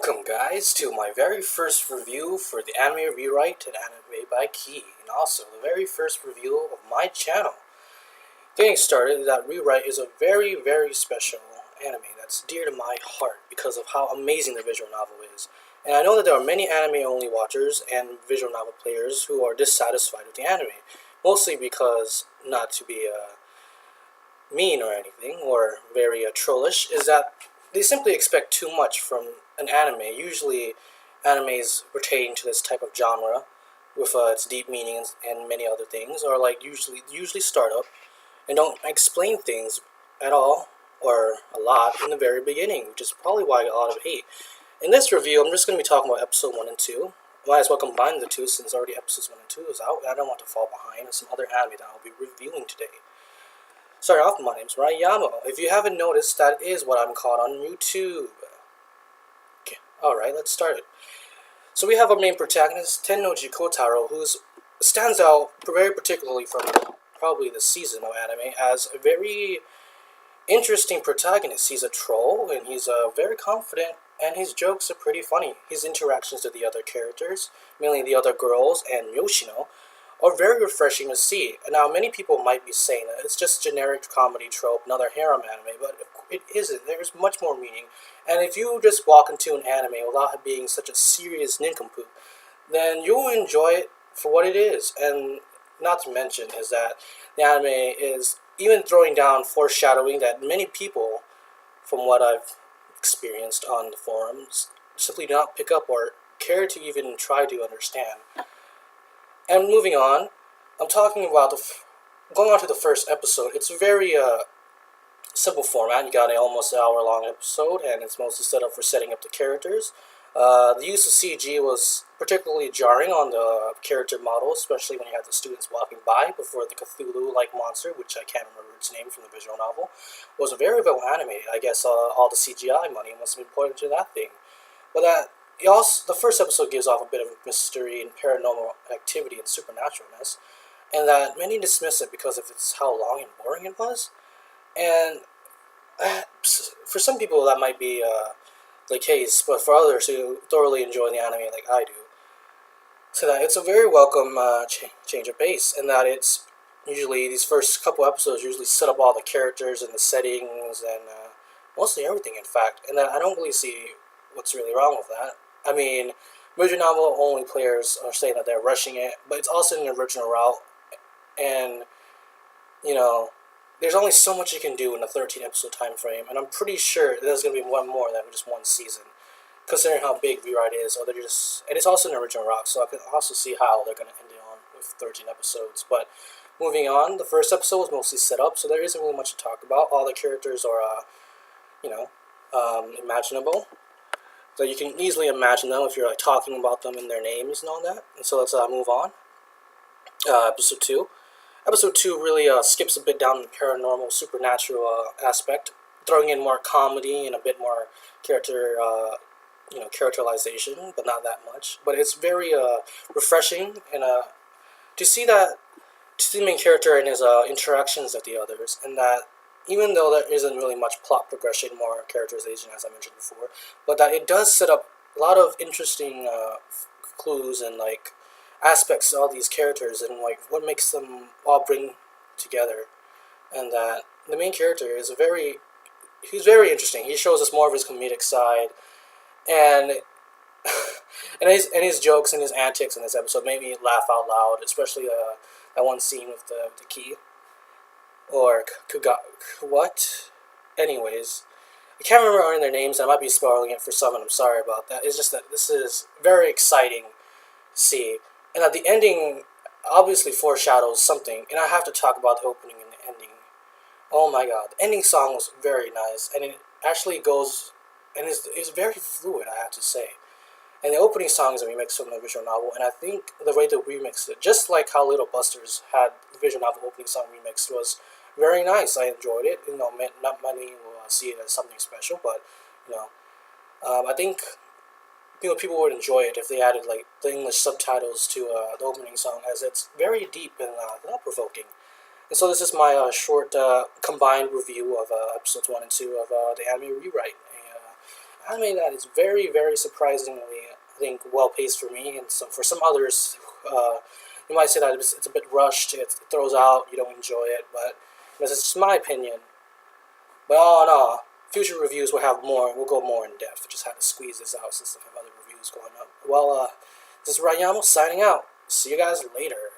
Welcome, guys, to my very first review for the anime rewrite and anime by Key, and also the very first review of my channel. Getting started, that rewrite is a very, very special anime that's dear to my heart because of how amazing the visual novel is. And I know that there are many anime-only watchers and visual novel players who are dissatisfied with the anime, mostly because, not to be mean or anything, or very trollish, is that they simply expect too much from an anime. Usually, animes pertaining to this type of genre, with its deep meanings and many other things, are like usually start up and don't explain things at all or a lot in the very beginning, which is probably why I got a lot of hate. In this review, I'm just going to be talking about episode 1 and 2. Might as well combine the two since already episodes 1 and 2 is out, and I don't want to fall behind with some other anime that I'll be reviewing today. Starting off, my name's Rayamo. If you haven't noticed, that is what I'm called on YouTube. Okay, alright, let's start it. So we have our main protagonist, Tennoji Kotaro, who stands out very particularly from probably the season of anime as a very interesting protagonist. He's a troll, and he's very confident, and his jokes are pretty funny. His interactions with the other characters, mainly the other girls and Yoshino, are very refreshing to see. And now many people might be saying that it's just generic comedy trope, another harem anime, but it isn't. There's much more meaning. And if you just walk into an anime without it being such a serious nincompoop, then you will enjoy it for what it is. And not to mention is that the anime is even throwing down foreshadowing that many people, from what I've experienced on the forums, simply do not pick up or care to even try to understand. And moving on, I'm talking about going on to the first episode. It's a very simple format. You got an almost hour-long episode, and it's mostly set up for setting up the characters. The use of CG was particularly jarring on the character model, especially when you had the students walking by before the Cthulhu-like monster, which I can't remember its name from the visual novel, was very well animated. I guess all the CGI money must have been put into that thing. But the first episode gives off a bit of mystery and paranormal activity and supernaturalness, and that many dismiss it because of how long and boring it was. And for some people that might be the case, but for others who thoroughly enjoy the anime like I do, so that it's a very welcome change of pace, and that it's usually these first couple episodes usually set up all the characters and the settings and mostly everything, in fact, and I don't really see what's really wrong with that. I mean, visual novel only players are saying that they're rushing it, but it's also an original route, and there's only so much you can do in a 13 episode time frame, and I'm pretty sure there's going to be one more than just one season, considering how big Rewrite is. Or and it's also an original route, so I can also see how they're going to end it on with 13 episodes. But moving on, the first episode was mostly set up, so there isn't really much to talk about. All the characters are, imaginable. So you can easily imagine them if you're talking about them in their names and all that. And so let's move on. Episode 2. Episode 2 really skips a bit down the paranormal, supernatural aspect, throwing in more comedy and a bit more characterization, but not that much. But it's very refreshing and to see the main character and his interactions with the others, and that even though there isn't really much plot progression, more characterization, as I mentioned before, but that it does set up a lot of interesting clues and aspects of all these characters and what makes them all bring together, and that the main character is he's very interesting. He shows us more of his comedic side, and his jokes and his antics in this episode made me laugh out loud, especially that one scene with the key. Or what? Anyways, I can't remember their names. I might be spoiling it for some, and I'm sorry about that. It's just that this is very exciting to see, and that the ending obviously foreshadows something. And I have to talk about the opening and the ending. Oh my god, the ending song was very nice, and it actually goes and is very fluid, I have to say. And the opening song is a remix from the visual novel, and I think the way they remixed it, just like how Little Busters had the visual novel opening song remixed, was very nice. I enjoyed it. Not many will see it as something special, but I think people would enjoy it if they added the English subtitles to the opening song, as it's very deep and thought-provoking. And so this is my short combined review of episodes 1 and 2 of the anime rewrite. anime that is very, very surprisingly, I think, well paced for me, and so for some others, you might say that it's a bit rushed. It throws out, you don't enjoy it, but this is just my opinion. But all in all, future reviews will have more. We'll go more in depth. Just had to squeeze this out since I have other reviews going up. Well, this is Rayamo signing out. See you guys later.